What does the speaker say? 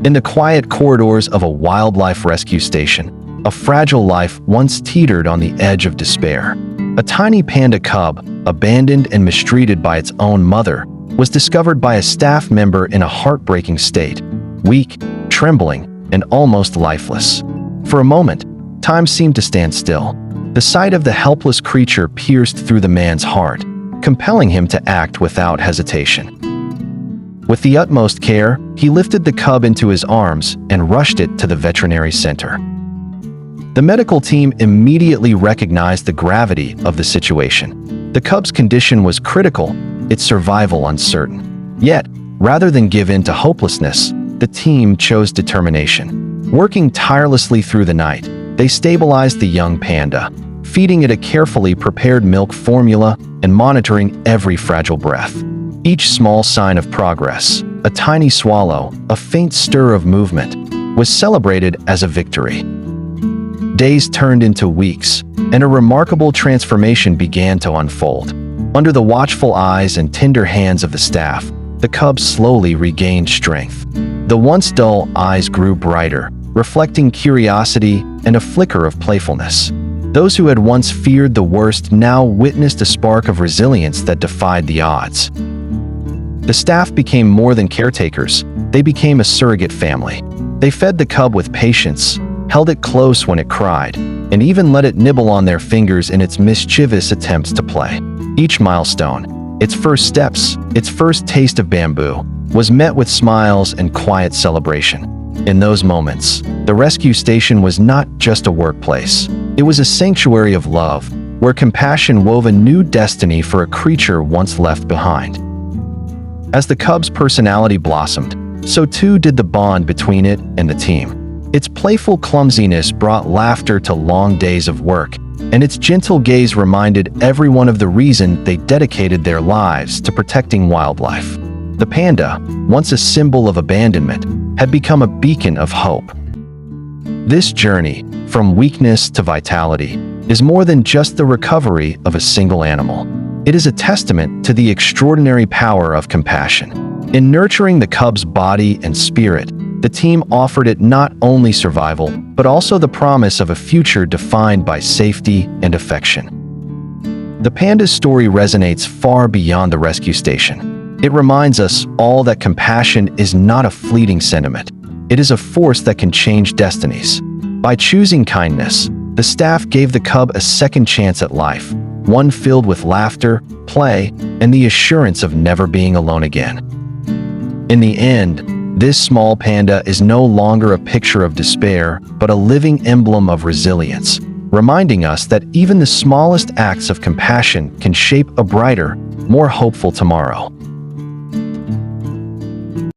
In the quiet corridors of a wildlife rescue station, a fragile life once teetered on the edge of despair. A tiny panda cub, abandoned and mistreated by its own mother, was discovered by a staff member in a heartbreaking state, weak, trembling, and almost lifeless. For a moment, time seemed to stand still. The sight of the helpless creature pierced through the man's heart, compelling him to act without hesitation. With the utmost care, he lifted the cub into his arms and rushed it to the veterinary center. The medical team immediately recognized the gravity of the situation. The cub's condition was critical, its survival uncertain. Yet, rather than give in to hopelessness, the team chose determination. Working tirelessly through the night, they stabilized the young panda, feeding it a carefully prepared milk formula and monitoring every fragile breath. Each small sign of progress, a tiny swallow, a faint stir of movement, was celebrated as a victory. Days turned into weeks, and a remarkable transformation began to unfold. Under the watchful eyes and tender hands of the staff, the cub slowly regained strength. The once dull eyes grew brighter, reflecting curiosity and a flicker of playfulness. Those who had once feared the worst now witnessed a spark of resilience that defied the odds. The staff became more than caretakers, they became a surrogate family. They fed the cub with patience, held it close when it cried, and even let it nibble on their fingers in its mischievous attempts to play. Each milestone, its first steps, its first taste of bamboo, was met with smiles and quiet celebration. In those moments, the rescue station was not just a workplace. It was a sanctuary of love, where compassion wove a new destiny for a creature once left behind. As the cub's personality blossomed, so too did the bond between it and the team. Its playful clumsiness brought laughter to long days of work, and its gentle gaze reminded everyone of the reason they dedicated their lives to protecting wildlife. The panda, once a symbol of abandonment, had become a beacon of hope. This journey, from weakness to vitality, is more than just the recovery of a single animal. It is a testament to the extraordinary power of compassion. In nurturing the cub's body and spirit, the team offered it not only survival, but also the promise of a future defined by safety and affection. The panda's story resonates far beyond the rescue station. It reminds us all that compassion is not a fleeting sentiment. It is a force that can change destinies. By choosing kindness, the staff gave the cub a second chance at life, one filled with laughter, play, and the assurance of never being alone again. In the end, this small panda is no longer a picture of despair, but a living emblem of resilience, reminding us that even the smallest acts of compassion can shape a brighter, more hopeful tomorrow.